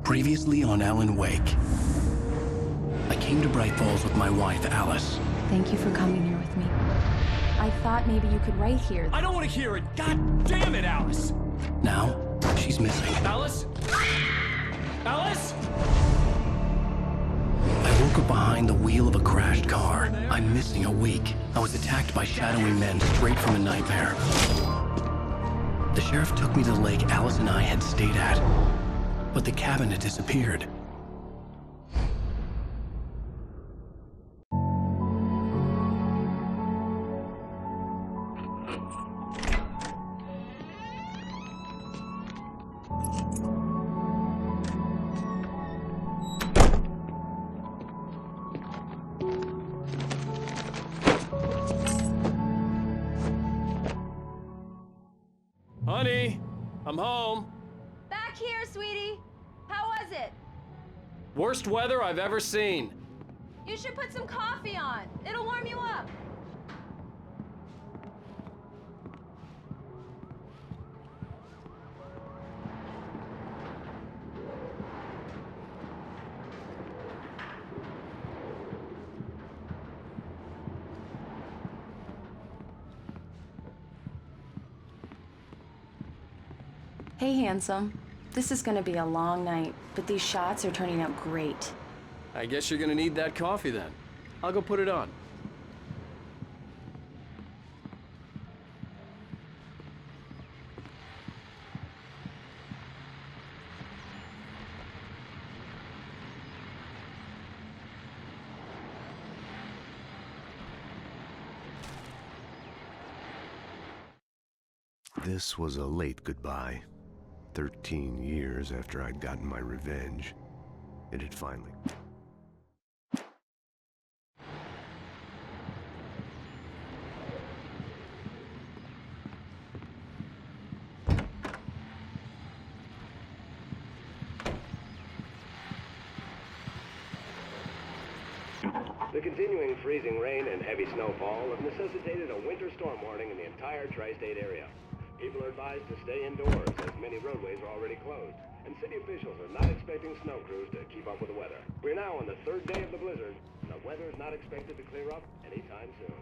Previously on Alan Wake. I came to Bright Falls with my wife, Alice. Thank you for coming here with me. I thought maybe you could write here. I don't want to hear it! God damn it, Alice! Now, she's missing. Alice? Alice? I woke up behind the wheel of a crashed car. I'm missing a week. I was attacked by shadowy men straight from a nightmare. The sheriff took me to the lake Alice and I had stayed at, but the cabin had disappeared. Honey, I'm home. Back here, sweetie. How was it? Worst weather I've ever seen. You should put some coffee on. It'll warm you up. Hey, handsome. This is gonna be a long night, but these shots are turning out great. I guess you're gonna need that coffee then. I'll go put it on. This was a late goodbye. 13 years after I'd gotten my revenge, it had finally... The continuing freezing rain and heavy snowfall have necessitated a winter storm warning in the entire tri-state area. People are advised to stay indoors as many roadways are already closed, and city officials are not expecting snow crews to keep up with the weather. We're now on the third day of the blizzard, and the weather is not expected to clear up anytime soon.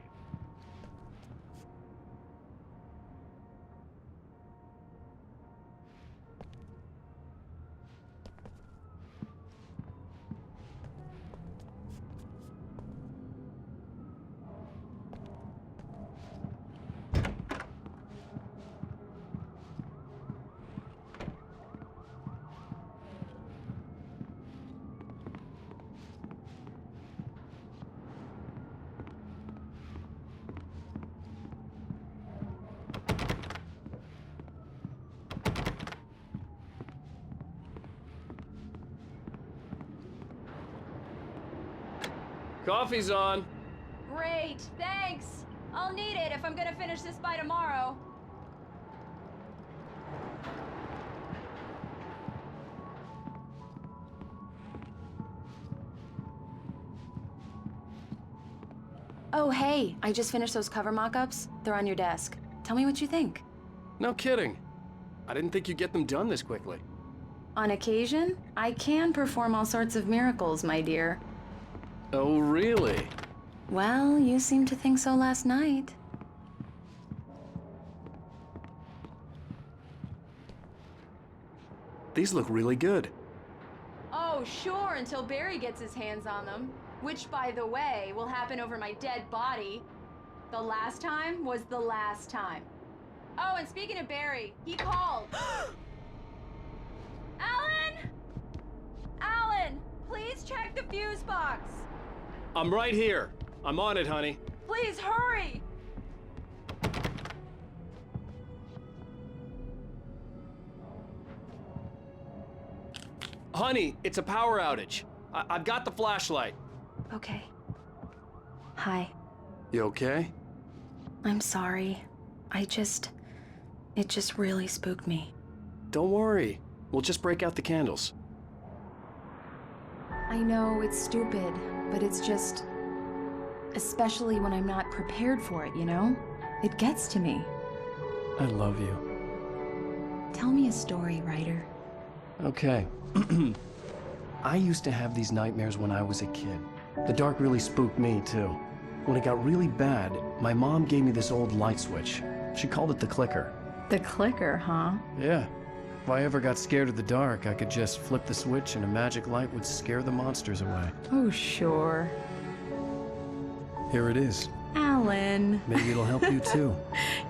Coffee's on. Great, thanks. I'll need it if I'm gonna finish this by tomorrow. Oh, hey, I just finished those cover mock-ups. They're on your desk. Tell me what you think. No kidding. I didn't think you'd get them done this quickly. On occasion, I can perform all sorts of miracles, my dear. Oh, really? Well, you seemed to think so last night. These look really good. Oh, sure, until Barry gets his hands on them. Which, by the way, will happen over my dead body. The last time was the last time. Oh, and speaking of Barry, he called. Alan! Alan, please check the fuse box. I'm right here. I'm on it, honey. Please hurry! Honey, it's a power outage. I've got the flashlight. Okay. Hi. You okay? I'm sorry. It just really spooked me. Don't worry. We'll just break out the candles. I know it's stupid, but it's just... Especially when I'm not prepared for it, you know? It gets to me. I love you. Tell me a story, writer. Okay. I used to have these nightmares when I was a kid. The dark really spooked me, too. When it got really bad, my mom gave me this old light switch. She called it the clicker. The clicker, huh? Yeah. If I ever got scared of the dark, I could just flip the switch and a magic light would scare the monsters away. Oh, sure. Here it is. Alan. Maybe it'll help you, too.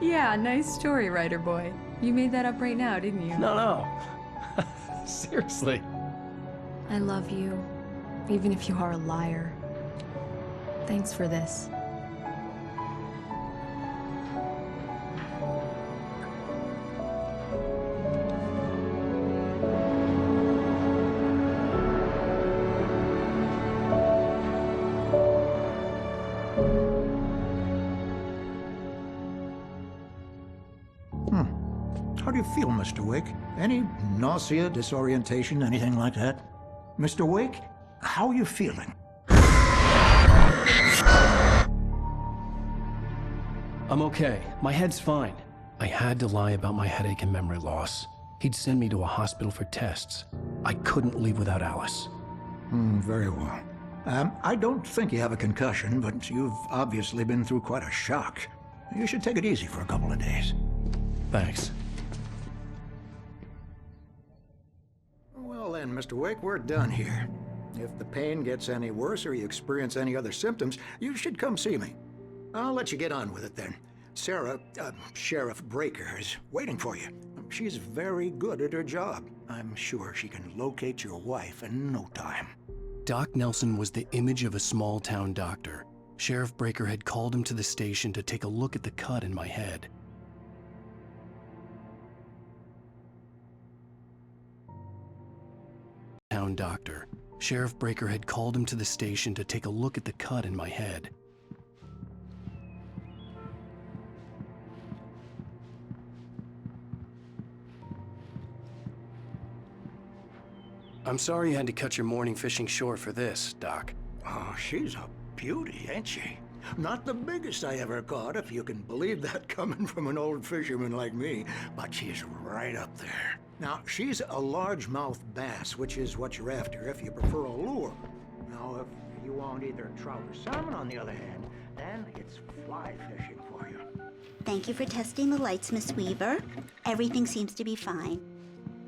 Yeah, nice story, writer boy. You made that up right now, didn't you? No. Seriously. I love you, even if you are a liar. Thanks for this. How do you feel, Mr. Wake? Any nausea, disorientation, anything like that? Mr. Wake, how are you feeling? I'm okay. My head's fine. I had to lie about my headache and memory loss. He'd send me to a hospital for tests. I couldn't leave without Alice. Very well. I don't think you have a concussion, but you've obviously been through quite a shock. You should take it easy for a couple of days. Thanks. Well then, Mr. Wake, we're done here. If the pain gets any worse or you experience any other symptoms, you should come see me. I'll let you get on with it then. Sarah, Sheriff Breaker, is waiting for you. She's very good at her job. I'm sure she can locate your wife in no time. Doc Nelson was the image of a small-town doctor. Sheriff Breaker had called him to the station to take a look at the cut in my head. Town doctor. Sheriff Breaker had called him to the station to take a look at the cut in my head. I'm sorry you had to cut your morning fishing short for this, Doc. Oh, she's a beauty, ain't she? Not the biggest I ever caught, if you can believe that coming from an old fisherman like me, but she's right up there. Now, she's a largemouth bass, which is what you're after if you prefer a lure. Now, if you want either trout or salmon, on the other hand, then it's fly fishing for you. Thank you for testing the lights, Miss Weaver. Everything seems to be fine.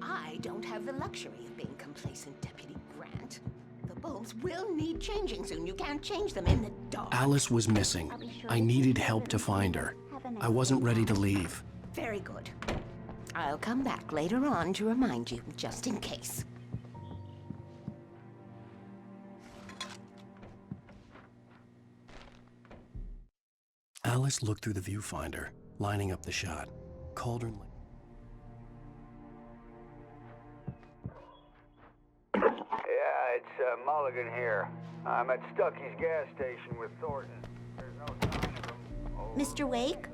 I don't have the luxury of being complacent, Deputy Grant. The bulbs will need changing soon. You can't change them in the dark. Alice was missing. I needed help to find her. I wasn't ready to leave. Very good. I'll come back later on to remind you, just in case. Alice looked through the viewfinder, lining up the shot. Cauldron. Yeah, it's Mulligan here. I'm at Stucky's gas station with Thornton. There's no sign of him. Oh. Mr. Wake,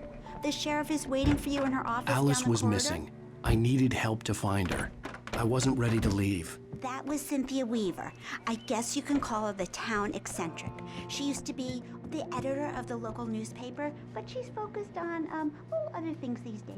the sheriff is waiting for you in her office. Alice down the was corridor. missing. I needed help to find her. I wasn't ready to leave. That was Cynthia Weaver. I guess you can call her the town eccentric. She used to be the editor of the local newspaper, but she's focused on, other things these days.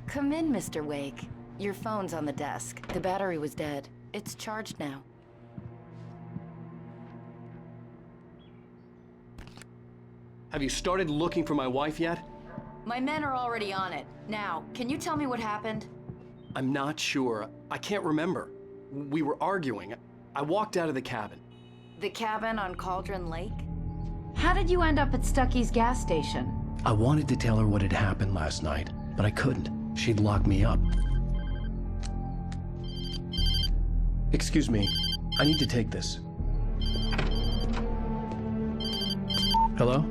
Come in, Mr. Wake. Your phone's on the desk. The battery was dead. It's charged now. Have you started looking for my wife yet? My men are already on it. Now, can you tell me what happened? I'm not sure. I can't remember. We were arguing. I walked out of the cabin. The cabin on Cauldron Lake? How did you end up at Stucky's gas station? I wanted to tell her what had happened last night, but I couldn't. She'd lock me up. Excuse me. I need to take this. Hello?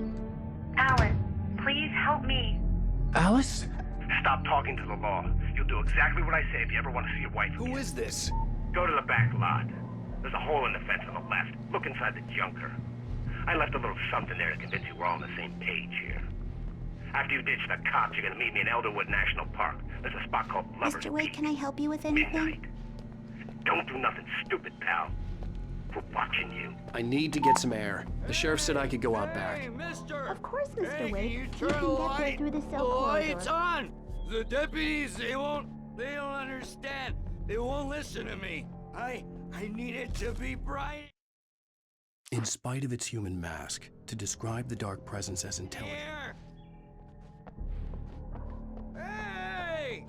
Alan, please help me. Alice? Stop talking to the law. You'll do exactly what I say if you ever want to see your wife again. Who is this? Go to the back lot. There's a hole in the fence on the left. Look inside the junker. I left a little something there to convince you we're all on the same page here. After you ditch the cops, you're gonna meet me in Elderwood National Park. There's a spot called Lover's Mr. Wade, Peak. can I help you with anything? Midnight. Don't do nothing stupid, pal. We're watching you. I need to get some air. The sheriff said I could go out back. Of course, Mr. Wade. You turn can the get there light. through the cell The corridor. light's on! The deputies, they don't understand. They won't listen to me. I need it to be bright. In spite of its human mask, to describe the dark presence as intelligent. Here! Hey!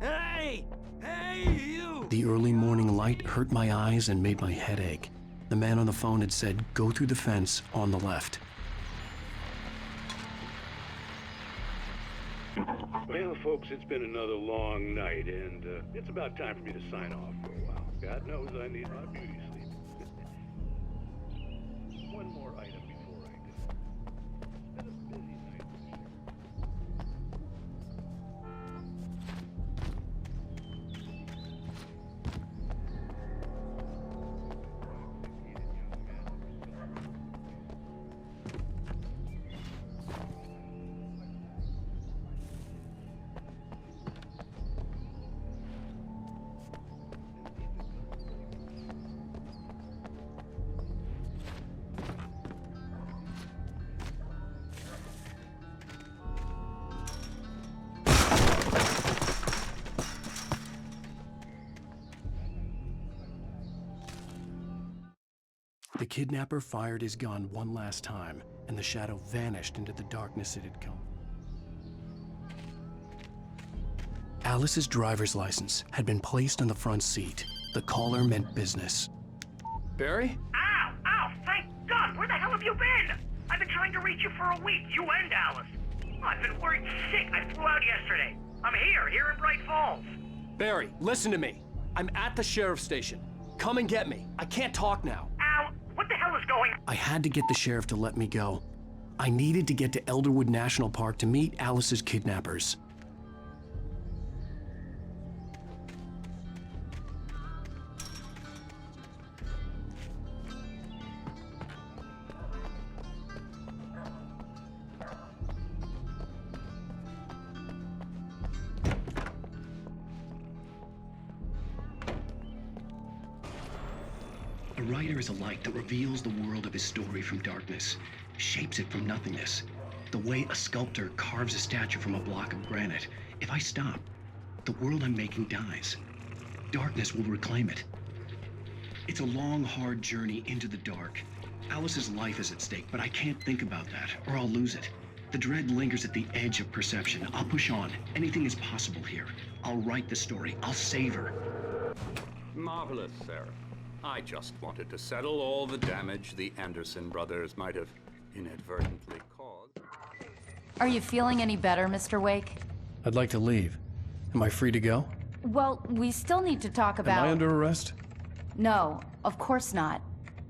Hey! Hey, you! The early morning light hurt my eyes and made my head ache. The man on the phone had said, go through the fence on the left. Well, folks, it's been another long night, and it's about time for me to sign off for a while. God knows I need my beauty sleep. One more item before I go. It's been a busy night for the sheriff. The kidnapper fired his gun one last time, and the shadow vanished into the darkness it had come. Alice's driver's license had been placed on the front seat. The caller meant business. Barry? Ow! Ow! Thank God! Where the hell have you been? I've been trying to reach you for a week, you and Alice. I've been worried sick. I flew out yesterday. I'm here in Bright Falls. Barry, listen to me. I'm at the sheriff's station. Come and get me. I can't talk now. Ow! What the hell is going on? I had to get the sheriff to let me go. I needed to get to Elderwood National Park to meet Alice's kidnappers. A writer is a light that reveals the world of his story from darkness, shapes it from nothingness. The way a sculptor carves a statue from a block of granite. If I stop, the world I'm making dies. Darkness will reclaim it. It's a long, hard journey into the dark. Alice's life is at stake, but I can't think about that, or I'll lose it. The dread lingers at the edge of perception. I'll push on. Anything is possible here. I'll write the story. I'll save her. Marvelous, Sarah. I just wanted to settle all the damage the Anderson brothers might have inadvertently caused. Are you feeling any better, Mr. Wake? I'd like to leave. Am I free to go? Well, we still need to talk about... Am I under arrest? No, of course not.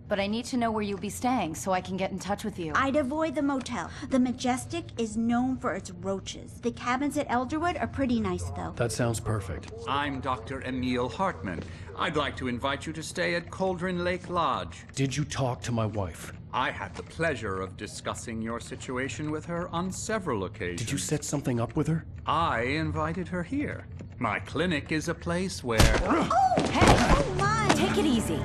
But I need to know where you'll be staying so I can get in touch with you. I'd avoid the motel. The Majestic is known for its roaches. The cabins at Elderwood are pretty nice, though. That sounds perfect. I'm Dr. Emil Hartman. I'd like to invite you to stay at Cauldron Lake Lodge. Did you talk to my wife? I had the pleasure of discussing your situation with her on several occasions. Did you set something up with her? I invited her here. My clinic is a place where... Oh! Hey! Oh, my! Take it easy.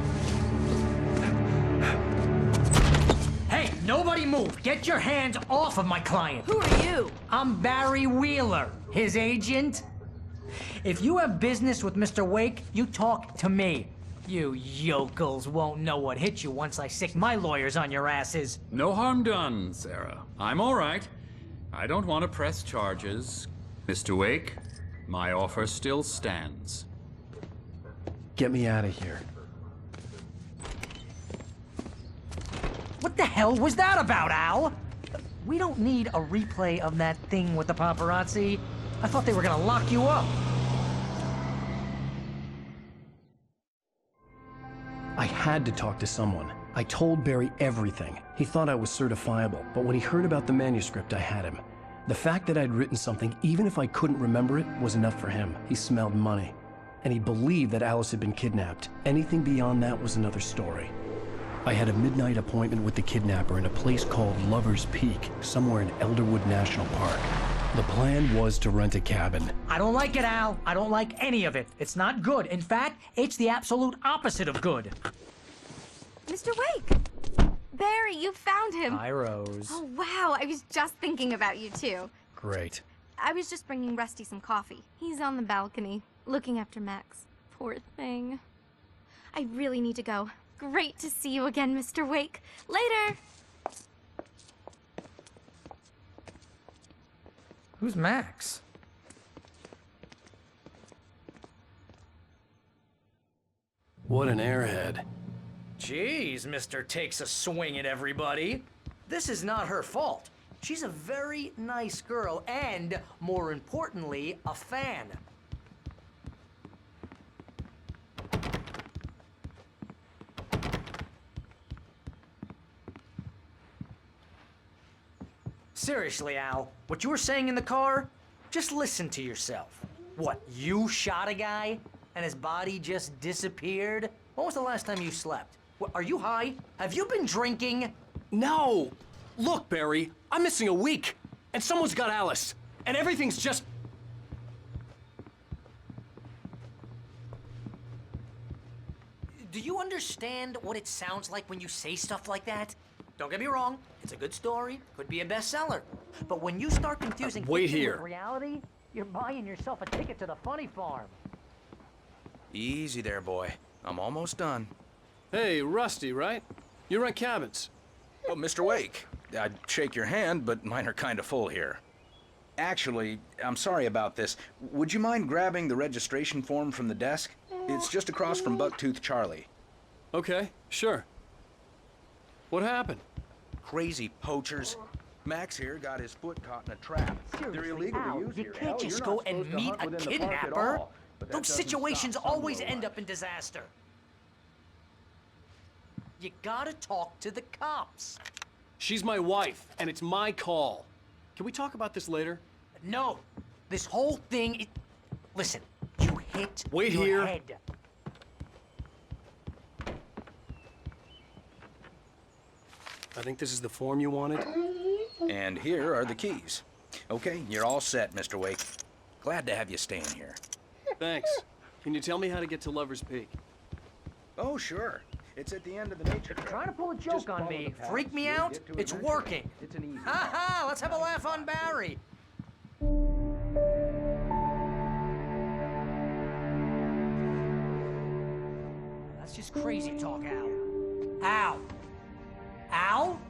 Hey, nobody move! Get your hands off of my client! Who are you? I'm Barry Wheeler, his agent. If you have business with Mr. Wake, you talk to me. You yokels won't know what hit you once I sick my lawyers on your asses. No harm done, Sarah. I'm all right. I don't want to press charges. Mr. Wake, my offer still stands. Get me out of here. What the hell was that about, Al? We don't need a replay of that thing with the paparazzi. I thought they were gonna lock you up. I had to talk to someone. I told Barry everything. He thought I was certifiable, but when he heard about the manuscript, I had him. The fact that I'd written something, even if I couldn't remember it, was enough for him. He smelled money. And he believed that Alice had been kidnapped. Anything beyond that was another story. I had a midnight appointment with the kidnapper in a place called Lover's Peak, somewhere in Elderwood National Park. The plan was to rent a cabin. I don't like it, Al. I don't like any of it. It's not good. In fact, it's the absolute opposite of good. Mr. Wake! Barry, you found him. Hi, Rose. Oh, wow. I was just thinking about you, too. Great. I was just bringing Rusty some coffee. He's on the balcony, looking after Max. Poor thing. I really need to go. Great to see you again, Mr. Wake. Later! Who's Max? What an airhead. Jeez, Mr. Takes a swing at everybody. This is not her fault. She's a very nice girl and, more importantly, a fan. Seriously, Al, what you were saying in the car, just listen to yourself. What, you shot a guy and his body just disappeared? When was the last time you slept? What, are you high? Have you been drinking? No! Look, Barry, I'm missing a week, and someone's got Alice, and everything's just... Do you understand what it sounds like when you say stuff like that? Don't get me wrong, it's a good story, could be a bestseller. But when you start confusing wait fiction here. with reality, you're buying yourself a ticket to the funny farm. Easy there, boy. I'm almost done. Hey, Rusty, right? You rent cabins. Oh, Mr. Wake. I'd shake your hand, but mine are kind of full here. Actually, I'm sorry about this. Would you mind grabbing the registration form from the desk? It's just across from Bucktooth Charlie. Okay, sure. What happened? Crazy poachers. Max here got his foot caught in a trap. They're Seriously, illegal Al, to use you here. can't Hell, just you're go not and supposed to meet hunt a within the park at kidnapper. all, but that Those doesn't situations stop some always low end life. up in disaster. You gotta talk to the cops. She's my wife, and it's my call. Can we talk about this later? No, this whole thing. Listen, you hit Wait your here. head. I think this is the form you wanted. And here are the keys. Okay, you're all set, Mr. Wake. Glad to have you staying here. Thanks. Can you tell me how to get to Lover's Peak? Oh, sure. It's at the end of the nature trail. Trying to pull a joke Just on follow me, the path. freak me You'll out? get to it It's eventually. working. It's an easy Ha ha! Let's have a laugh on Barry. That's just crazy talk, Al. Al! Al?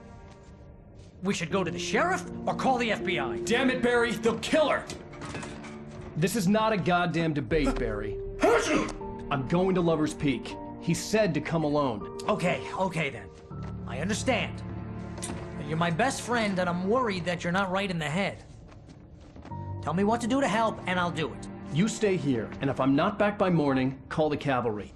We should go to the sheriff or call the FBI. Damn it, Barry, they'll kill her! This is not a goddamn debate, Barry. I'm going to Lover's Peak. He said to come alone. Okay then. I understand. You're my best friend and I'm worried that you're not right in the head. Tell me what to do to help and I'll do it. You stay here, and if I'm not back by morning, call the cavalry.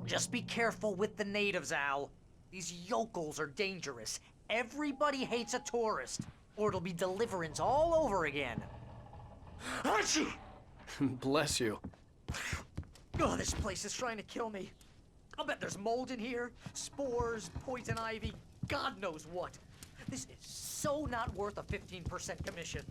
Just be careful with the natives, Al. These yokels are dangerous. Everybody hates a tourist, or it'll be deliverance all over again. Bless you. Oh, this place is trying to kill me. I'll bet there's mold in here, spores, poison ivy, God knows what. This is so not worth a 15% commission.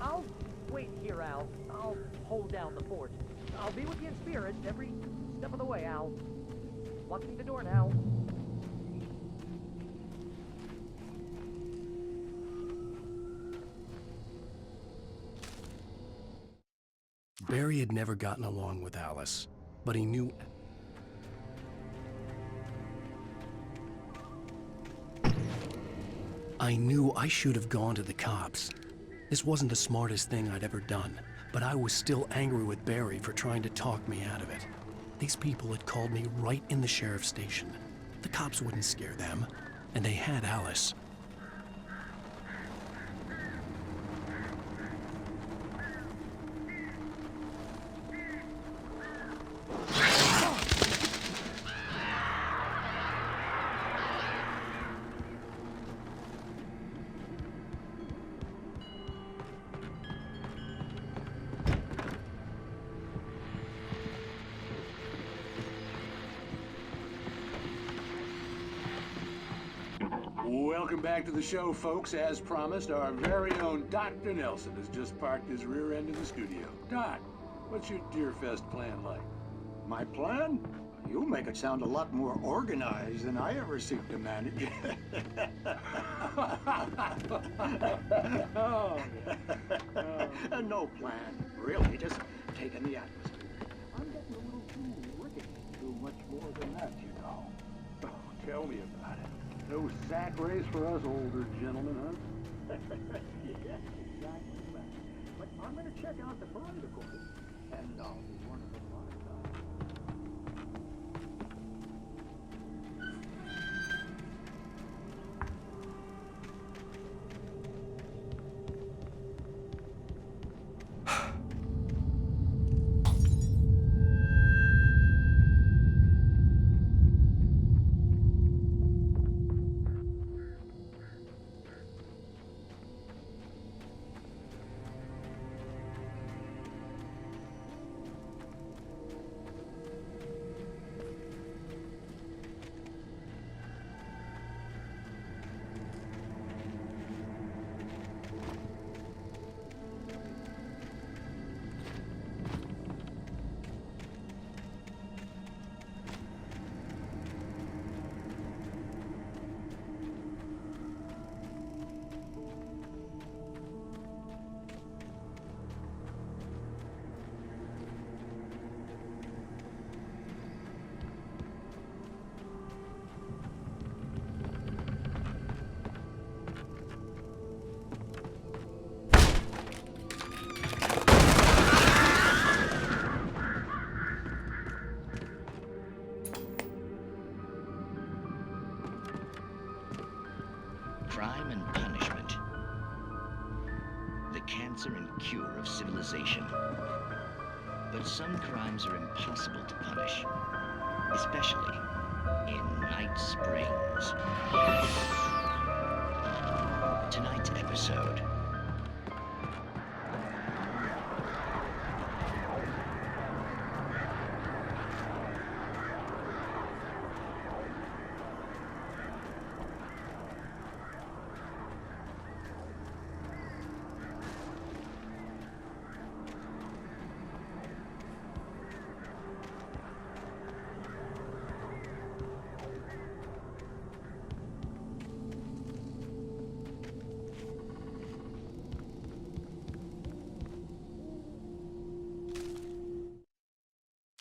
I'll wait here, Al. I'll hold down the fort. I'll be with you in spirit every step of the way, Al. Watch me the door now. Barry had never gotten along with Alice, but he knew I knew I should have gone to the cops. This wasn't the smartest thing I'd ever done, but I was still angry with Barry for trying to talk me out of it. These people had called me right in the sheriff's station. The cops wouldn't scare them, and they had Alice. Welcome back to the show, folks. As promised, our very own Dr. Nelson has just parked his rear end in the studio. Doc, what's your Deerfest plan like? My plan? You make it sound a lot more organized than I ever seem to manage. No plan, really, just taking the atmosphere. I'm getting a little too rickety to do much more than that, you know. Oh, tell me about it. No sack race for us older gentlemen, huh? Yes, exactly. But I'm going to check out the parade, of course, and I'll be one of them on time. Crime and punishment. The cancer and cure of civilization. But some crimes are impossible to punish, especially in Night Springs. Tonight's episode.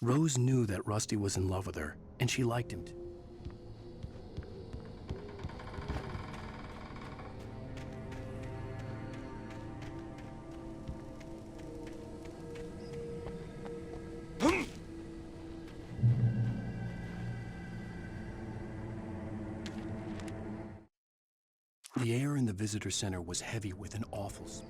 Rose knew that Rusty was in love with her, and she liked him. The air in the visitor center was heavy with an awful smell.